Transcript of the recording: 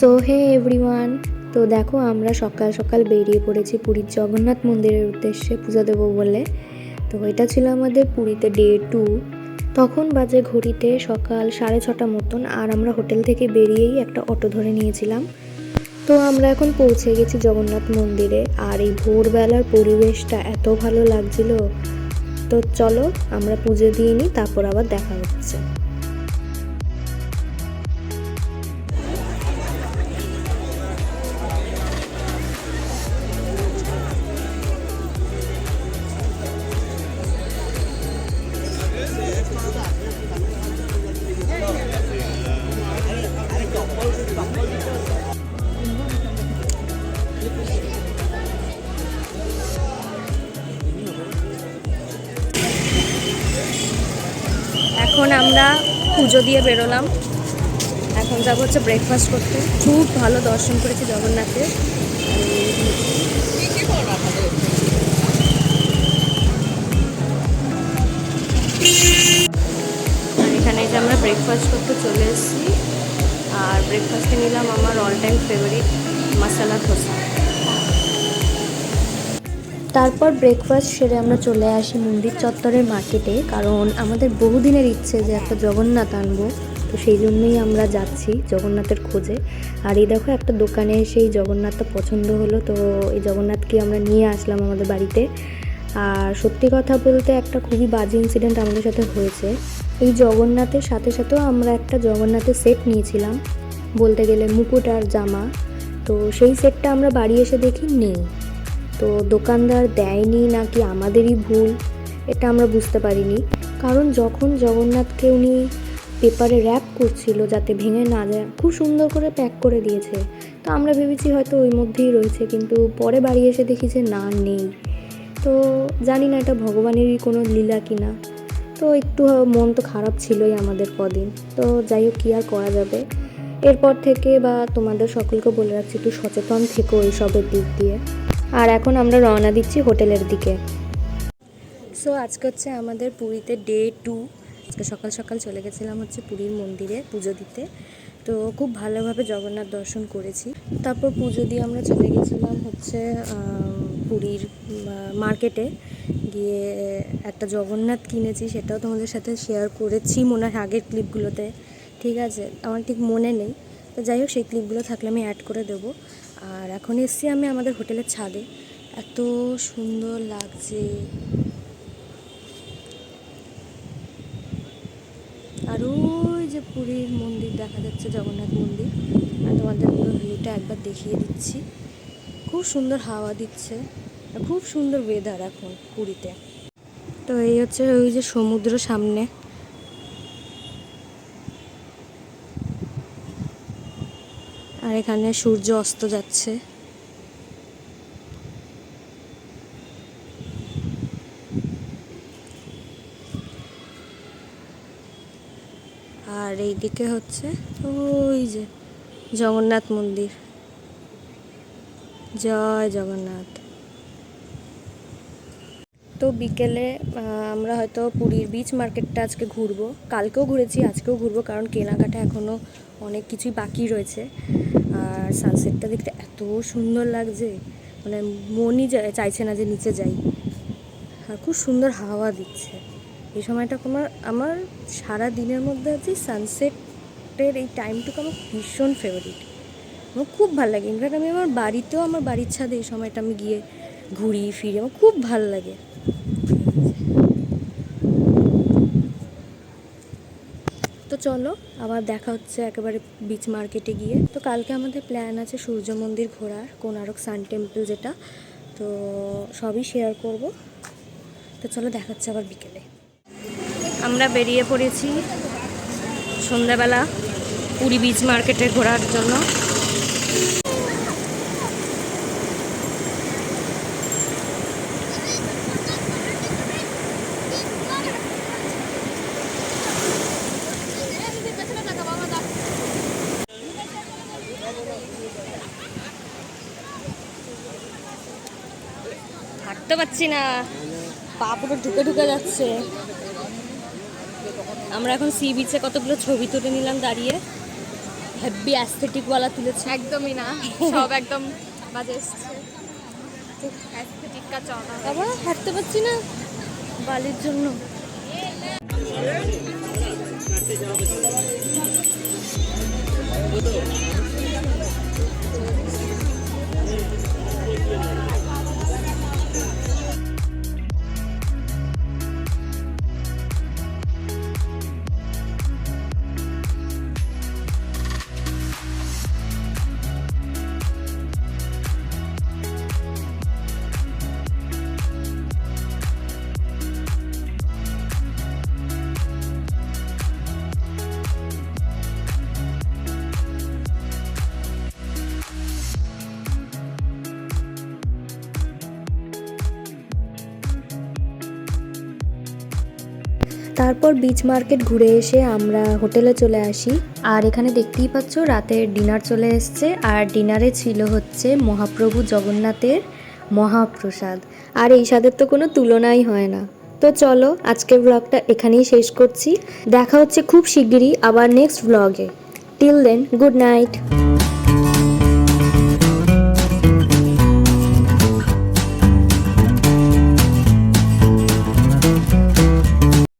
So hey everyone, তো দেখো আমরা সকাল সকাল বেরিয়ে পড়েছি পুরীর জগন্নাথ মন্দিরের উদ্দেশ্যে পূজা দেবো বলে। তো এটা ছিল আমাদের পুরীতে ডে 2। তখন বাজে ঘড়িতে সকাল 6:30 মতন, আর আমরা হোটেল থেকে বেরিয়েই একটা অটো ধরে নিয়েছিলাম। তো আমরা এখন পৌঁছে গেছি জগন্নাথ মন্দিরে, আর এই ভোরবেলার পরিবেশটা এত ভালো লাগছিল। তো চলো আমরা পুজো দিয়ে নিই, তারপর আবার দেখা হচ্ছে। এখন আমরা পুজো দিয়ে বেরোলাম, এখন যাবো হচ্ছে ব্রেকফাস্ট করতে। খুব ভালো দর্শন করেছি জগন্নাথের। আর এখানে যে আমরা ব্রেকফাস্ট করতে চলে এসেছি, আর ব্রেকফাস্টে নিলাম আমার all time favourite masala dosa. তারপর ব্রেকফাস্ট সেরে আমরা চলে আসি মন্দির চত্বরের মার্কেটে, কারণ আমাদের বহুদিনের ইচ্ছে যে একটা জগন্নাথ আনবো। তো সেই জন্যই আমরা যাচ্ছি জগন্নাথের খোঁজে। আর এই দেখো একটা দোকানে এসে এই জগন্নাথটা পছন্দ হলো, তো এই জগন্নাথকে আমরা নিয়ে আসলাম আমাদের বাড়িতে। আর সত্যি কথা বলতে একটা খুবই বাজে ইনসিডেন্ট আমাদের সাথে হয়েছে। এই জগন্নাথের সাথে সাথেও আমরা একটা জগন্নাথের সেট নিয়েছিলাম, বলতে গেলে মুকুট আর জামা। তো সেই সেটটা আমরা বাড়ি এসে দেখি নেই। তো দোকানদার দেয়নি নাকি আমাদেরই ভুল, এটা আমরা বুঝতে পারিনি। কারণ যখন জগন্নাথকে উনি পেপারে র্যাপ করছিল যাতে ভেঙে না যায়, খুব সুন্দর করে প্যাক করে দিয়েছে। তো আমরা ভেবেছি হয়তো ওই মধ্যেই রয়েছে, কিন্তু পরে বাড়ি এসে দেখি যে না, নেই। তো জানি না এটা ভগবানেরই কোনো লীলা কিনা। তো একটু মন তো খারাপ ছিলই আমাদের কদিন। তো যাই হোক, কী আর করা যাবে। এরপর থেকে বা তোমাদের সকলকে বলে রাখছি, একটু সচেতন থেকো এইসবের দিক দিয়ে। আর এখন আমরা রওনা দিচ্ছি হোটেলের দিকে। সো আজকে হচ্ছে আমাদের পুরীতে ডে 2। আজকে সকাল সকাল চলে গেছিলাম হচ্ছে পুরীর মন্দিরে পুজো দিতে। তো খুব ভালোভাবে জগন্নাথ দর্শন করেছি। তারপর পুজো দিয়ে আমরা চলে গেছিলাম হচ্ছে পুরীর মার্কেটে গিয়ে একটা জগন্নাথ কিনেছি, সেটাও তোমাদের সাথে শেয়ার করেছি মনে হয় আগের ক্লিপগুলোতে। ঠিক আছে, আমার ঠিক মনে নেই। তো যাই হোক, সেই ক্লিপগুলো থাকলে আমি অ্যাড করে দেবো। আর এখন এসছি আমি আমাদের হোটেলের ছাদে, এত সুন্দর লাগছে। আর ওই যে পুরীর মন্দির দেখা যাচ্ছে, জগন্নাথ মন্দির। আর তোমাদের পুরো ভিউটা একবার দেখিয়ে দিচ্ছি। খুব সুন্দর হাওয়া দিচ্ছে, খুব সুন্দর ওয়েদার এখন পুরীতে। তো এই হচ্ছে ওই যে সমুদ্র সামনে। আর এখানে সূর্য অস্ত যাচ্ছে। আর এইদিকে হচ্ছে ওই যে জগন্নাথ মন্দির। জয় জগন্নাথ। তো বিকেলে আমরা হয়তো পুরীর বিচ মার্কেটটা আজকে ঘুরবো। কালকেও ঘুরেছি, আজকেও ঘুরবো, কারণ কেনাকাটা এখনও অনেক কিছুই বাকি রয়েছে। আর সানসেটটা দেখতে এত সুন্দর লাগছে, মানে মনই চাইছে না যে নিচে যাই। আর খুব সুন্দর হাওয়া দিচ্ছে এই সময়টা। আমার সারা দিনের মধ্যে আছে সানসেটের এই টাইমটুকু আমার ভীষণ ফেভারিট। আমার খুব ভালো লাগে। ইনফ্যাক্ট আমি আমার বাড়িতেও, আমার বাড়ির ছাদে এই সময়টা আমি গিয়ে ঘুরি ফিরি, আমার খুব ভালো লাগে। তো চলো আবার দেখা হচ্ছে একেবারে বিচ মার্কেটে গিয়ে। তো কালকে আমাদের প্ল্যান আছে সূর্য মন্দির ঘোরার, কোনারক সান টেম্পল যেটা। তো সবই শেয়ার করব। তো চলো দেখা হচ্ছে আবার বিকেলে। আমরা বেরিয়ে পড়েছি সন্ধ্যাবেলা পুরী বিচ মার্কেটে ঘোরার জন্য। হাঁটতে পারছি না, পা পুরো ঢুকে ঢুকে যাচ্ছে। আমরা এখন সি বিচে কতগুলো ছবি তুলে নিলাম দাঁড়িয়ে। হেভি অ্যাস্থেটিক ওয়ালা তুলেছে। একদমই না, সব একদম বাজে এসছে। অ্যাস্থেটিক কা চওড়া বাবা হাঁটতে পারছি না বালির জন্য। তারপর বিচ মার্কেট ঘুরে এসে আমরা হোটেলে চলে আসি। আর এখানে দেখতেই পাচ্ছ রাতের ডিনার চলে এসছে। আর ডিনারে ছিল হচ্ছে মহাপ্রভু জগন্নাথের মহাপ্রসাদ। আর এই স্বাদের তো কোনো তুলনাই হয় না। তো চলো আজকের ব্লগটা এখানেই শেষ করছি। দেখা হচ্ছে খুব শিগগিরই আবার নেক্সট ব্লগে। Till then good night.